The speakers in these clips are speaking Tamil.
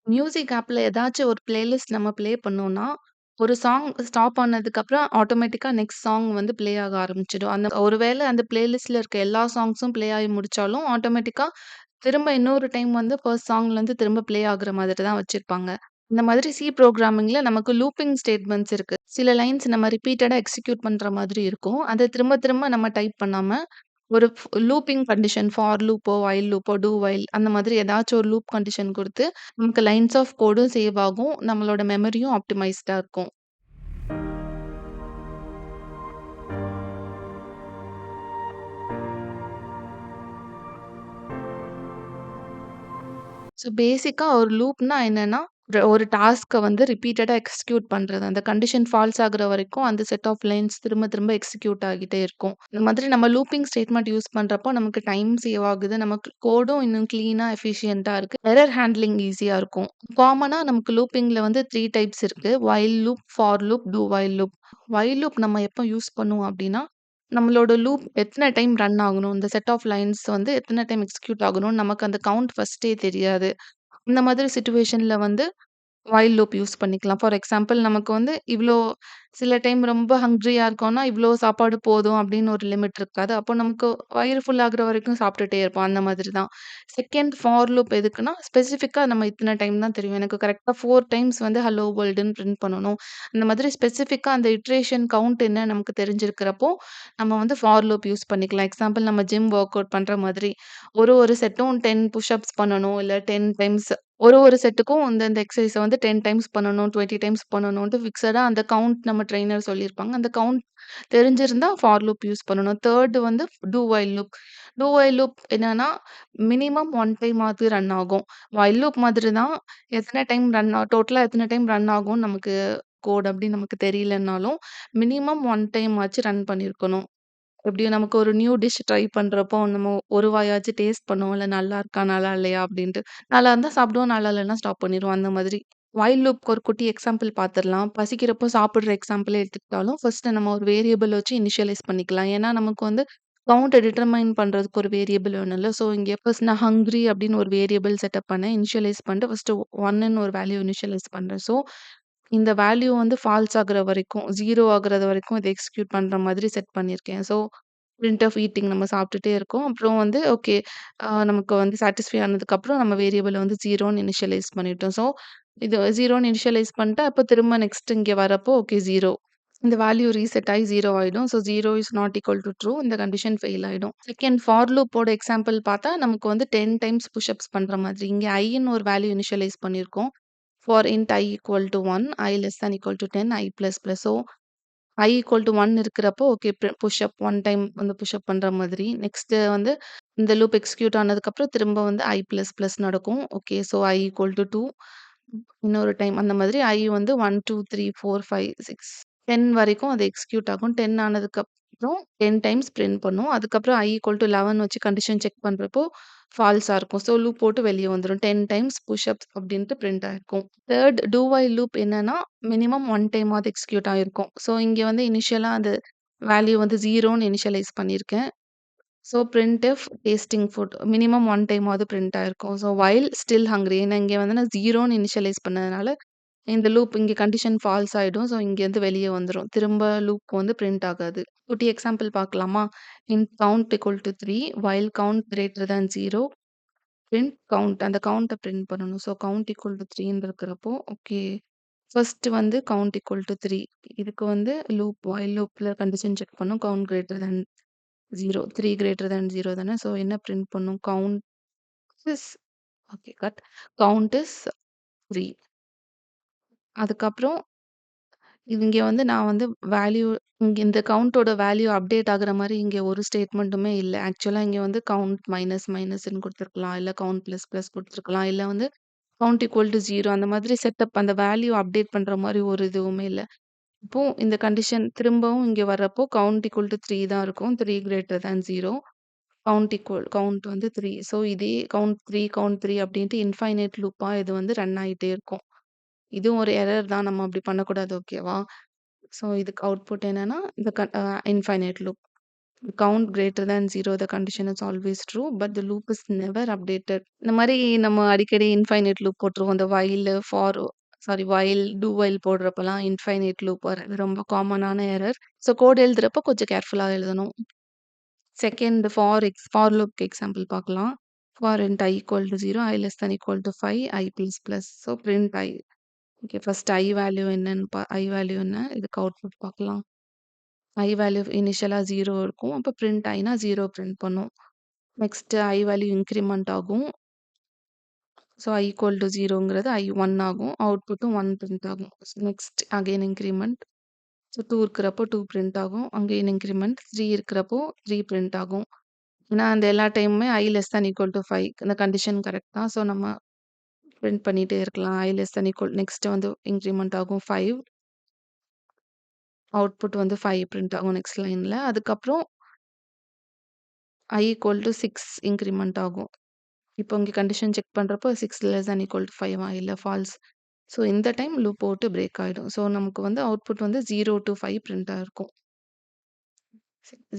மியூசிக் ஆப்ல ஏதாச்சும் ஒரு பிளேலிஸ்ட் நம்ம ப்ளே பண்ணோம்னா, ஒரு சாங் ஸ்டாப் ஆனதுக்கப்புறம் ஆட்டோமேட்டிக்கா நெக்ஸ்ட் சாங் வந்து ப்ளே ஆக ஆரம்பிச்சுடும். அந்த ஒரு வேள அந்த பிளேலிஸ்ட்ல இருக்க எல்லா சாங்ஸும் ப்ளே ஆகி முடிச்சாலும், ஆட்டோமேட்டிக்கா திரும்ப இன்னொரு டைம் வந்து ஃபர்ஸ்ட் சாங்லேருந்து திரும்ப ப்ளே ஆகுற மாதிரி தான் வச்சிருப்பாங்க. இந்த மாதிரி சி புரோகிராமிங்ல நமக்கு லூப்பிங் ஸ்டேட்மெண்ட்ஸ் இருக்கு. சில லைன்ஸ் நம்ம ரிப்பீட்டடா எக்ஸிக்யூட் பண்ற மாதிரி இருக்கும். அத திரும்ப திரும்ப நம்ம டைப் பண்ணாம, ஒரு லூப்பிங் கண்டிஷன் ஃபார் லூப்போ, வைல் லூப்போ, டூ வைல் அந்த மாதிரி ஏதாச்சும் ஒரு லூப் கண்டிஷன் குடுத்து, நமக்கு லைன்ஸ் ஆஃப் கோடும் சேவ் ஆகும். நம்மளோட மெமரியும் ஆப்டிமைஸ்டா இருக்கும். ஸோ பேசிக்கா ஒரு லூப்னா என்னன்னா, ஒரு டாஸ்க்க வந்து ரிப்பீட்டடா எக்ஸிக்யூட் பண்றது. அந்த கண்டிஷன் ஃபால்ஸ் ஆகுற வரைக்கும் அந்த செட் ஆஃப் லைன்ஸ் திரும்ப திரும்ப எக்ஸிக்யூட் ஆகிட்டே இருக்கும். இந்த மாதிரி நம்ம லூப்பிங் ஸ்டேட்மெண்ட் யூஸ் பண்றப்போ நமக்கு டைம் சேவ் ஆகுது. நமக்கு கோடும் இன்னும் கிளீனா, எஃபிஷியன்ட்டா இருக்கு. எரர் ஹேண்ட்லிங் ஈஸியா இருக்கும். காமனா நமக்கு லூப்பிங்ல வந்து 3 டைப்ஸ் இருக்கு. While loop, for loop, two while loop. While loop நம்ம எப்போ யூஸ் பண்ணுவோம் அப்டின்னா, நம்மளோட லூப் எத்தன டைம் ரன் ஆகணும், இந்த செட் ஆஃப் லைன்ஸ் வந்து எத்தன டைம் எக்ஸிக்யூட் ஆகணும்னு நமக்கு அந்த கவுண்ட் ஃபர்ஸ்ட்டே தெரியாது. இந்த மாதிரி சிச்சுவேஷன்ல வந்து வைல் லூப் யூஸ் பண்ணிக்கலாம். ஃபார் எக்ஸாம்பிள் நமக்கு வந்து இவ்ளோ சில டைம் ரொம்ப ஹங்க்ரியா இருக்கோம்னா, இவ்ளோ சாப்பாடு போதும் அப்படின்னு ஒரு லிமிட் இருக்காது. அப்போ நமக்கு வயிறு ஃபுல் ஆகுற வரைக்கும் சாப்பிட்டுட்டே இருப்போம். அந்த மாதிரி தான். செகண்ட் ஃபார் லூப் எதுக்குன்னா, ஸ்பெசிஃபிக்கா நம்ம இத்தன டைம் தான் தெரியும். எனக்கு கரெக்ட்டா 4 டைம்ஸ் வந்து ஹலோ வேர்ல்டுன்னு பிரிண்ட் பண்ணணும். அந்த மாதிரி ஸ்பெசிஃபிக்கா அந்த இட்டரேஷன் கவுண்ட் என்ன நமக்கு தெரிஞ்சிருக்கிறப்போ, நம்ம வந்து ஃபார் லூப் யூஸ் பண்ணிக்கலாம். எக்ஸாம்பிள் நம்ம ஜிம் வொர்க் அவுட் பண்ற மாதிரி. ஒரு செட்டும் 10 புஷ் அப்ஸ் பண்ணணும். இல்ல 10 டைம்ஸ் ஒரு செட்டுக்கும் இந்த எக்சர்சைஸ வந்து 10 டைம்ஸ் பண்ணணும், 20 டைம்ஸ் பண்ணணுன்ட்டு ஃபிக்ஸடா அந்த கவுண்ட் நம்ம ட்ரெய்னர் சொல்லியிருப்பாங்க. அந்த கவுண்ட் தெரிஞ்சிருந்தா ஃபார் லூப் யூஸ் பண்ணணும். 3 வந்து two while loop. Two while loop என்னன்னா, மினிமம் 1 டைம் ஆவது ரன் ஆகும். வைல் லூப் மாதிரி தான் எத்தன டைம் டோட்டலா எத்தன டைம் ரன் ஆகும்னு நமக்கு கோட் அப்படி நமக்கு தெரியலன்னாலும், மினிமம் 1 டைம் ஆச்சு ரன் பண்ணியிருக்கணும். எப்படியும் நமக்கு ஒரு நியூ டிஷ் ட்ரை பண்றப்போ, நம்ம ஒரு வாயாச்சும் டேஸ்ட் பண்ணுவோம்ல, நல்லா இருக்கா? நல்லா இல்லையா? அப்படின்ட்டு. நல்லா இருந்தா சாப்பிடுவோம், நல்லா இல்லன்னா ஸ்டாப் பண்ணிருவோம். அந்த மாதிரி. வைல் லூப்க்கு ஒரு குட்டி எக்ஸாம்பிள் பார்த்துரலாம். பசிக்கிறப்போ சாப்பிடுற எக்ஸாம்பிளே எடுத்துக்கிட்டாலும், ஃபர்ஸ்ட் நம்ம ஒரு வேரியபிள் வச்சு இனிஷியலைஸ் பண்ணிக்கலாம். ஏன்னா, நமக்கு வந்து கவுண்ட்ட டிட்டர்மைன் பண்றதுக்கு ஒரு வேரியபிள் வேணும்ல. ஸோ, இங்க ஃபர்ஸ்ட் நான் ஹங்ரி அப்படின்னு ஒரு வேரியபிள் செட்டப் பண்ணேன். இனிஷியலைஸ் பண்ணிட்டு ஃபர்ஸ்ட் 1ன்னு ஒரு வேல்யூ இனிஷியலைஸ் பண்றேன். ஸோ, இந்த வேல்யூ வந்து ஃபால்ஸ் ஆகுற வரைக்கும், 0 ஆகுறது வரைக்கும் இத எக்ஸிக்யூட் பண்ற மாதிரி செட் பண்ணியிருக்கேன். ஸோ, பிரிண்ட் ஆஃப் ஈட்டிங் நம்ம சாப்பிட்டுட்டே இருக்கோம். அப்புறம் வந்து ஓகே நமக்கு வந்து சாட்டிஸ்ஃபை ஆனதுக்கப்புறம் நம்ம வேரியபிள வந்து 0ன்னு இனிஷியலைஸ் பண்ணிட்டோம். ஸோ, இது 0ன்னு இனிஷியலைஸ் பண்ணிட்டு, அப்ப திரும்ப நெக்ஸ்ட் இங்க வரப்போ ஓகே 0. இந்த வேல்யூ ரீசெட் ஆயி 0 ஆயிடும். So 0 is not equal to true. இந்த கண்டிஷன் ஃபெயில் ஆயிடும். செகண்ட் ஃபார் லூப்போட எக்ஸாம்பிள் பார்த்தா, நமக்கு வந்து 10 டைம்ஸ் புஷ் அப்ஸ் பண்ற மாதிரி. இங்க ஐன்னு ஒரு வேல்யூ இனிஷியலைஸ் பண்ணியிருக்கோம். For int I equal to 1, I less than equal to 10, I plus plus. So I equal to 1 இருக்கிறப்போ, ஓகே புஷ் அப் 1 டைம் வந்து புஷ் அப் பண்ற மாதிரி. நெக்ஸ்ட் வந்து இந்த லூப் எக்ஸிக்யூட் ஆனதுக்கப்புறம் திரும்ப வந்து I பிளஸ் பிளஸ் நடக்கும். Okay. So I equal to 2 இன்னொரு டைம் அந்த மாதிரி I வந்து 1, 2, 3, 4, 5, 6, 10 வரைக்கும் அது எக்ஸிக்யூட் ஆகும். 10 ஆனதுக்கப்புறம் 10 டைம்ஸ் பிரிண்ட் பண்ணும். அதுக்கப்புறம் I equal to 11 வச்சு கண்டிஷன் செக் பண்றப்போ ஃபால்ஸா இருக்கும். ஸோ லூப் போட்டு வெளிய வந்துரும். 10 டைம்ஸ் புஷ் அப்ஸ் அப்டின்ட்டு பிரிண்ட் ஆயிருக்கும். 3 டூ வைல் லூப் என்னன்னா, மினிமம் 1 டைமாவது எக்ஸிக்யூட் ஆயிருக்கும். ஸோ இங்க வந்து இனிஷியலா அந்த வேல்யூ வந்து 0ன்னு இனிஷியலைஸ் பண்ணியிருக்கேன். So printf tasting food minimum 1 டைமாவது பிரிண்ட் ஆயிருக்கும். ஸோ வைல் ஸ்டில் ஹங்ரி ஏன்னா இங்க வந்து நான் 0ன்னு இனிஷியலைஸ் பண்ணதுனால, இந்த லூப் இங்க கண்டிஷன் ஃபால்ஸ் ஆயிடும். ஸோ இங்கேருந்து வெளிய வந்துரும். திரும்ப லூப் வந்து பிரிண்ட் ஆகாது. குட்டி எக்ஸாம்பிள் பார்க்கலாமா? Int count equal to 3 while count greater than 0 print count அந்த கவுண்ட்ட பிரிண்ட் பண்ணணும். ஸோ கவுண்ட் equal to 3ன்னு இருக்கிறப்போ, ஓகே. ஃபர்ஸ்ட் வந்து கவுண்ட் equal to 3 இதுக்கு வந்து வைல் லூப்ல கண்டிஷன் செக் பண்ணும். Count greater than 0 3 greater than 0 தானே. ஸோ என்ன பிரிண்ட் பண்ணும்? Count is okay cut. Count is 3. அதுக்கப்புறம் இங்க வந்து நான் வந்து வேல்யூ இங்க இந்த கவுண்டோட வேல்யூ அப்டேட் ஆகுற மாரி இங்க ஒரு ஸ்டேட்மெண்ட்டுமே இல்ல. ஆக்சுவலா இங்க வந்து கவுண்ட் மைனஸ் மைனஸ்ன்னு குடுத்துருக்கலாம். இல்ல கவுண்ட் பிளஸ் பிளஸ் குடுத்துருக்கலாம். இல்ல வந்து கவுண்ட் ஈக்குவல் டூ 0 அந்த மாதிரி செட்டப் அந்த வேல்யூ அப்டேட் பண்ற மாரி ஒரு இதுவுமே இல்ல. இப்போ இந்த கண்டிஷன் திரும்பவும் இங்க வரப்போ கவுண்ட் ஈக்குவல் டூ 3 தான் இருக்கும். 3 கிரேட்டர் தேன் 0 கவுண்ட் வந்து 3. ஸோ இதே கவுண்ட் 3 அப்டின்ட்டு இன்ஃபைனைட் லூப்பா இது வந்து ரன் ஆயிட்டே இருக்கும். இதுவும் ஒரு எரர் தான். நம்ம அப்படி பண்ணக்கூடாது. ஓகேவா? ஸோ இதுக்கு அவுட்புட் என்னன்னா, இந்த infinite loop. Count greater than 0 the condition is always true. But the loop is never updated. இந்த மாரி நம்ம அடிக்கடி இன்ஃபைனைட் லூப் போட்டுருவோம். இந்த while, for while, do while போடுறப்பலாம் இன்ஃபைனைட் லூப் வர்றது ரொம்ப காமனான எரர். ஸோ கோட் எழுதுறப்போ கொஞ்சம் கேர்ஃபுல்லா எழுதணும். செகண்ட் ஃபார் லூப்க்கு எக்ஸாம்பிள் பார்க்கலாம். For int I equal to 0, I less than equal to 5, I plus plus. So print I. Okay, first I value என்னன்னு I வேல்யூ என்ன? இதுக்கு அவுட்புட் பார்க்கலாம். I வேல்யூ இனிஷியலா 0 இருக்கும். அப்ப பிரிண்ட் Iனா 0 பிரிண்ட் பண்ணும். நெக்ஸ்ட் I வேல்யூ இன்கிரிமெண்ட் ஆகும். ஸோ I ஈக்குவல் டூ 0ங்கிறது I 1 ஆகும். அவுட்புட்டும் 1 பிரிண்ட் ஆகும். Next again increment. ஸோ 2 இருக்கிறப்போ 2 பிரிண்ட் ஆகும். Again increment. 3 இருக்கிறப்போ 3 பிரிண்ட் ஆகும். ஏன்னா அந்த எல்லா டைமுமே I less than equal to 5 இந்த கண்டிஷன் கரெக்ட் தான். ஸோ நம்ம பிரிண்ட் பண்ணிட்டே இருக்கலாம். I less than equal next வந்து இன்கிரிமெண்ட் ஆகும் 5. அவுட்புட் வந்து 5 பிரிண்ட் ஆகும் நெக்ஸ்ட் லைன்ல. அதுக்கப்புறம் I ஈக்குவல் டூ 6 இன்கிரிமெண்ட் ஆகும். இப்போ இங்க கண்டிஷன் செக் பண்றப்போ 6 லெஸ் தேன் ஈக்குவல் டூ 5 இல்ல ஃபால்ஸ். ஸோ இந்த டைம் லூப் போட்டு பிரேக் ஆயிடும். ஸோ நமக்கு வந்து அவுட்புட் வந்து 0 டூ 5 பிரிண்ட் ஆயிருக்கும்.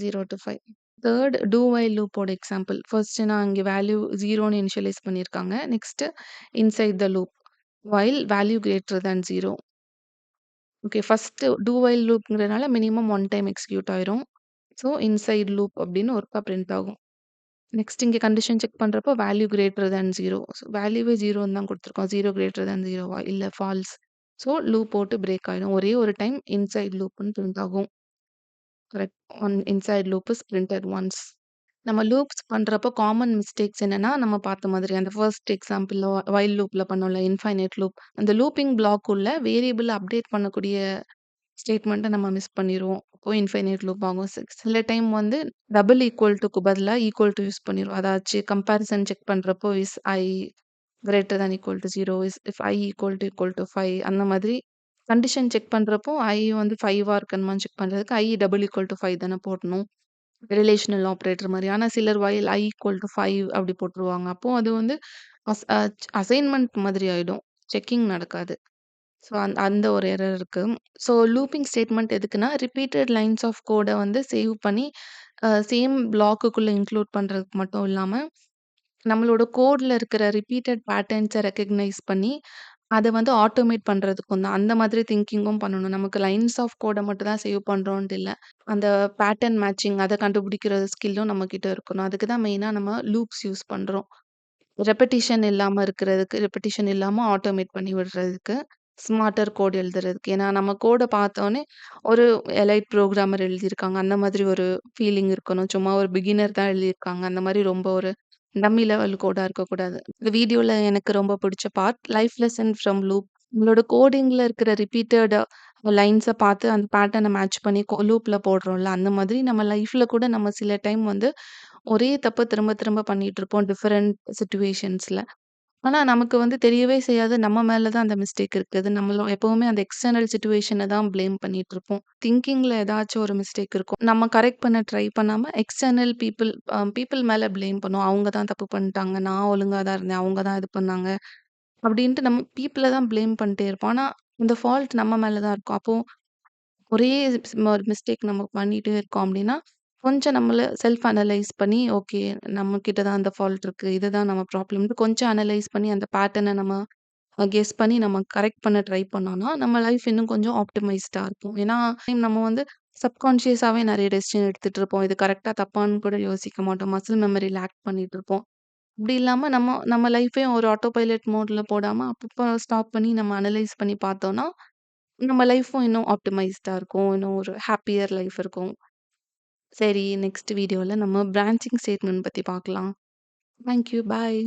0 டூ 5. தேர்ட் டூ வைல் லூப்போட எக்ஸாம்பிள். ஃபர்ஸ்ட் நான் இங்க வேல்யூ 0ன்னு இனிஷியலைஸ் பண்ணியிருக்காங்க. Next inside the loop while value greater than 0. Okay, first do while லூப்ங்கிறனால மினிமம் 1 டைம் எக்ஸிக்யூட் ஆயிரும். ஸோ இன்சைட் லூப் அப்படின்னு ஒருக்கா பிரிண்ட் ஆகும். நெக்ஸ்ட் இங்க கண்டிஷன் செக் பண்றப்போ வேல்யூ கிரேட்டர் தேன் 0. ஸோ வேல்யூவே 0ன்னு தான் குடுத்துருக்கோம். 0 கிரேட்டர் தேன் 0வா? இல்ல ஃபால்ஸ். ஸோ லூப் போட்டு பிரேக் ஆயிடும். ஒரே ஒரு டைம் இன்சைட் லூப்ன்னு பிரிண்ட் ஆகும். Correct. Inside loop is printed once. நம்ம லூப்ஸ் பண்றப்போ காமன் மிஸ்டேக்ஸ் என்னன்னா, நம்ம பார்த்த மாதிரி அந்த ஃபர்ஸ்ட் எக்ஸாம்பிள்ல வைல் லூப்ல பண்ணோம்ல இன்ஃபைனைட் லூப். அந்த லூப்பிங் பிளாக் உள்ள வேரியபிள் அப்டேட் பண்ணக்கூடிய ஸ்டேட்மெண்ட்ட நம்ம மிஸ் பண்ணிருவோம். அப்போ இன்ஃபைனைட் லூப் ஆகும். சில டைம் வந்து டபுள் ஈக்குவல் டூக்கு பதிலா ஈக்குவல் டூ யூஸ் பண்ணிருவோம். அதாச்சு கம்பேரிசன் செக் பண்றப்போ I greater than equal to 0 if I equal to 5 அந்த மாதிரி கண்டிஷன் செக் பண்றப்போ I வந்து 5ஆ இருக்கணுமான்னு செக் பண்றதுக்கு I டபுள் ஈக்குவல் டூ 5 தானே போடணும். ரிலேஷனல் ஆப்பரேட்டர் மாரி. ஆனா சிலர் வைல் I ஈக்குவல் டூ 5 அப்படி போட்டுருவாங்க. அப்போ அது வந்து அஸ் அ அசைன்மென்ட் மாதிரி ஆயிடும். செக்கிங் நடக்காது. ஸோ அந்த ஒரு எரர் இருக்கு. ஸோ லூப்பிங் ஸ்டேட்மெண்ட் எதுக்குன்னா, ரிப்பீட்டட் லைன்ஸ் ஆஃப் கோட வந்து சேவ் பண்ணி சேம் பிளாக்குக்குள்ள இன்க்ளூட் பண்றதுக்கு மட்டும் இல்லாம, நம்மளோட கோட்ல இருக்கிற ரிப்பீட்டட் பேட்டர்ன்ஸ ரெகக்னைஸ் பண்ணி, அத வந்து ஆட்டோமேட் பண்றதுக்கும் தான். அந்த மாதிரி திங்கிங்கும் பண்ணணும். நமக்கு லைன்ஸ் ஆஃப் கோட மட்டும் தான் சேவ் பண்றோன்ட்டு இல்ல. அந்த பேட்டர்ன் மேட்சிங் அத கண்டுபிடிக்கிற ஸ்கில்லும் நம்மகிட்ட இருக்கணும். அதுக்கு தான் மெயினா நம்ம லூப்ஸ் யூஸ் பண்றோம். ரெப்படிஷன் இல்லாம இருக்கிறதுக்கு, ரெப்படிஷன் இல்லாம ஆட்டோமேட் பண்ணி விடுறதுக்கு, ஸ்மார்ட்டர் கோட் எழுதுறதுக்கு. ஏன்னா நம்ம கோட பார்த்தோனே ஒரு எலைட் புரோகிராமர் எழுதியிருக்காங்க. அந்த மாதிரி ஒரு ஃபீலிங் இருக்கணும். சும்மா ஒரு பிகினர் தான் எழுதியிருக்காங்க. அந்த மாரி ரொம்ப ஒரு டம்மி லெவல் கோடா இருக்கக்கூடாது. இந்த வீடியோல எனக்கு ரொம்ப பிடிச்ச part life lesson from loop. உங்களோட கோடிங்ல இருக்கிற ரிப்பீட்டட் லைன்ஸ பார்த்து அந்த பேட்டர்ன மேட்ச் பண்ணி லூப்ல போடுறோம்ல, அந்த மாதிரி நம்ம லைஃப்ல கூட நம்ம சில டைம் வந்து ஒரே தப்ப திரும்ப திரும்ப பண்ணிட்டு இருப்போம் டிஃபரண்ட் சிச்சுவேஷன்ஸ்ல. ஆனா நமக்கு வந்து தெரியவே செய்யாது நம்ம மேல தான் அந்த மிஸ்டேக் இருக்குது. நம்மளும் எப்பவுமே அந்த எக்ஸ்டர்னல் சிச்சுவேஷன தான் ப்ளேம் பண்ணிட்டு இருப்போம். திங்கிங்ல ஏதாச்சும் ஒரு மிஸ்டேக் இருக்கும். நம்ம கரெக்ட் பண்ண ட்ரை பண்ணாம எக்ஸ்டர்னல் பீப்பிள் மேல ப்ளேம் பண்ணுவோம். அவங்க தான் தப்பு பண்ணிட்டாங்க. நான் ஒழுங்கா தான் இருந்தேன். அவங்க தான் இது பண்ணாங்க. அப்படின்ட்டு நம்ம பீப்பிள தான் ப்ளேம் பண்ணிட்டே இருப்போம். ஆனா இந்த ஃபால்ட் நம்ம மேல தான் இருக்கும். அப்போ ஒரே ஒரு மிஸ்டேக் நம்ம பண்ணிட்டே இருக்கோம் அப்படின்னா, கொஞ்சம் நம்மள செல்ஃப் அனலைஸ் பண்ணி, ஓகே நம்ம கிட்ட தான் அந்த ஃபால்ட் இருக்கு. இதுதான் நம்ம ப்ராப்ளம்னு கொஞ்சம் அனலைஸ் பண்ணி அந்த பேட்டர்ன நம்ம கெஸ் பண்ணி நம்ம கரெக்ட் பண்ண ட்ரை பண்ணோம்னா, நம்ம லைஃப் இன்னும் கொஞ்சம் ஆப்டிமைஸ்டா இருக்கும். ஏன்னா, நம்ம வந்து சப்கான்ஷியஸாவே நெறைய டெசிஷன் எடுத்துட்டு இருப்போம். இது கரெக்ட்டா தப்பான்னு கூட யோசிக்க மாட்டோம். மசில் மெமரில ஆக்ட் பண்ணிட்டு இருப்போம். அப்படி இல்லாம நம்ம நம்ம லைஃப்பையும் ஒரு ஆட்டோ பைலட் மோட்ல போடாம அப்பப்போ ஸ்டாப் பண்ணி நம்ம அனலைஸ் பண்ணி பார்த்தோம்னா, நம்ம லைஃப்பும் இன்னும் ஆப்டிமைஸ்டா இருக்கும். இன்னும் ஒரு ஹேப்பியர் லைஃப் இருக்கும். சரி, நெக்ஸ்ட் வீடியோல நம்ம பிரான்ச்சிங் ஸ்டேட்மென்ட் பத்தி பார்க்கலாம். Thank you. பாய்.